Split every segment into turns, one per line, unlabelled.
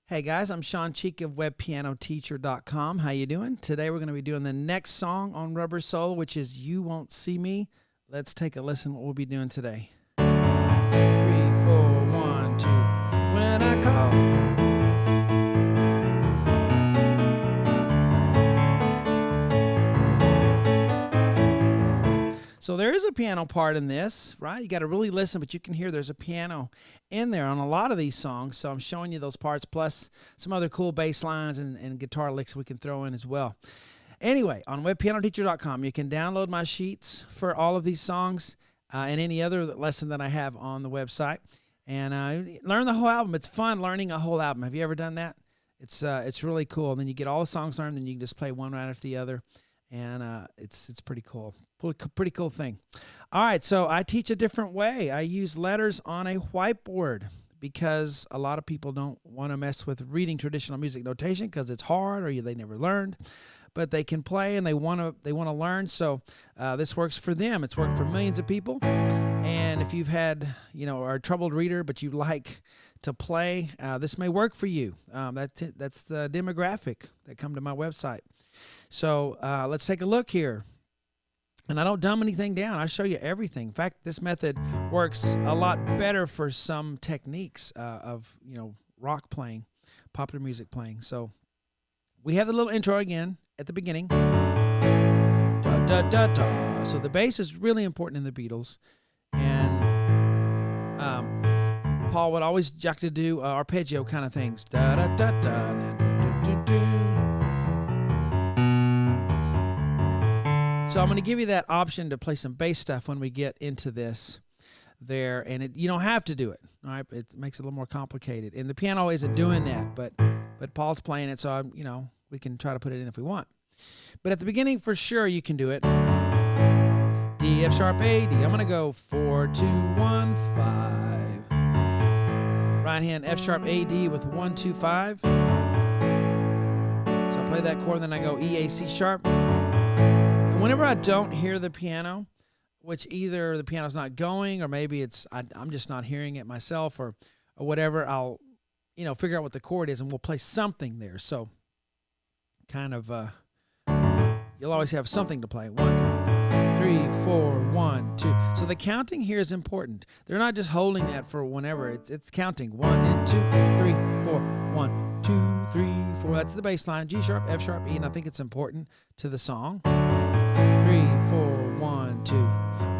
Hey guys, I'm Shawn Cheek of webpianoteacher.com. How you doing? Today we're going to be doing the next song on Rubber Soul, which is You Won't See Me. Let's take a listen what we'll be doing today. 3, 4, 1, 2. When I call. So there is a piano part in this, right? You got to really listen, but you can hear there's a piano in there on a lot of these songs. So I'm showing you those parts, plus some other cool bass lines and guitar licks we can throw in as well. Anyway, on webpianoteacher.com, you can download my sheets for all of these songs and any other lesson that I have on the website. And learn the whole album. It's fun learning a whole album. Have you ever done that? It's really cool. And then you get all the songs learned, then you can just play one right after the other. And it's pretty cool. Pretty cool thing. All right, so I teach a different way. I use letters on a whiteboard because a lot of people don't want to mess with reading traditional music notation because it's hard or they never learned. But they can play and they want to learn. So this works for them. It's worked for millions of people. And if you've had are a troubled reader but you like to play, this may work for you. That's the demographic that come to my website. So let's take a look here. And I don't dumb anything down. I show you everything. In fact, this method works a lot better for some techniques of rock playing, popular music playing. So we have the little intro again at the beginning. Da da da da. So the bass is really important in the Beatles, and Paul would always like to do arpeggio kind of things. Da da da da. And then do do do do. So I'm going to give you that option to play some bass stuff when we get into this there, and you don't have to do it. All right, it makes it a little more complicated, and the piano isn't doing that, but Paul's playing it, so we can try to put it in if we want. But at the beginning, for sure, you can do it. D, F sharp, A, D. I'm going to go 4, 2, 1, 5. Right hand F sharp, A, D with 1, 2, 5. So I play that chord, and then I go E, A, C sharp. Whenever I don't hear the piano, which either the piano's not going or maybe I'm just not hearing it myself or whatever, I'll figure out what the chord is and we'll play something there. So kind of you'll always have something to play. 1, 3, 4, 1, 2. So the counting here is important. They're not just holding that for whenever. It's counting 1 and 2 and 3, 4, 1, 2, 3, 4. That's the bass line. G sharp, F sharp, E, and I think it's important to the song. 3, 4, 1, 2.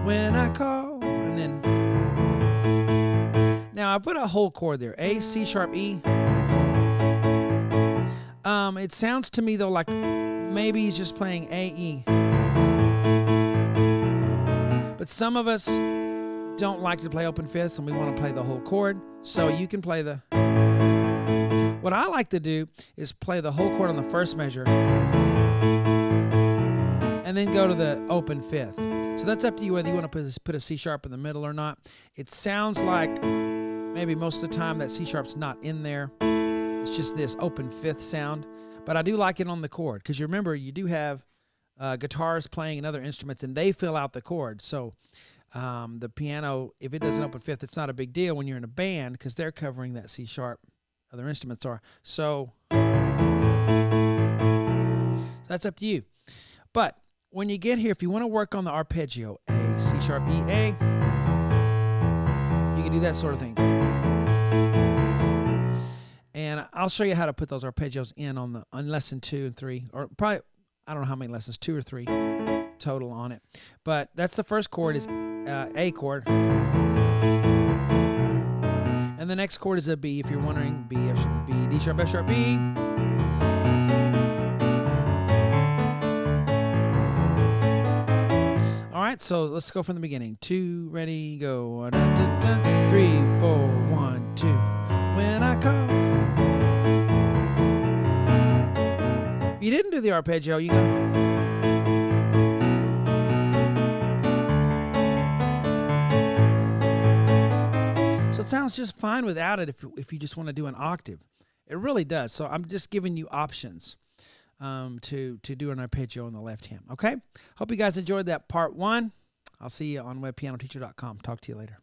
When I call, and then now I put a whole chord there. A, C sharp, E. It sounds to me though like maybe he's just playing A, E. But some of us don't like to play open fifths, and we want to play the whole chord. So you can play the. What I like to do is play the whole chord on the first measure, and then go to the open fifth. So that's up to you whether you want to put a C sharp in the middle or not. It sounds like maybe most of the time that C sharp's not in there. It's just this open fifth sound. But I do like it on the chord because you remember you do have guitars playing and other instruments, and they fill out the chord. So the piano, if it doesn't open fifth, it's not a big deal when you're in a band because they're covering that C sharp. Other instruments are. So that's up to you. But when you get here, if you want to work on the arpeggio, A, C sharp, E, A, you can do that sort of thing. And I'll show you how to put those arpeggios in on lesson 2 and 3, or probably, I don't know how many lessons, 2 or 3 total on it. But that's the first chord is A chord. And the next chord is a B, if you're wondering, B, F sharp, B, D sharp, F sharp, B. All right, so let's go from the beginning. 2, ready, go. 3, 4, 1, 2. When I call. If you didn't do the arpeggio, you go. So it sounds just fine without it if you just want to do an octave. It really does. So I'm just giving you options to do an arpeggio on the left hand. Okay? Hope you guys enjoyed that part 1. I'll see you on webpianoteacher.com. Talk to you later.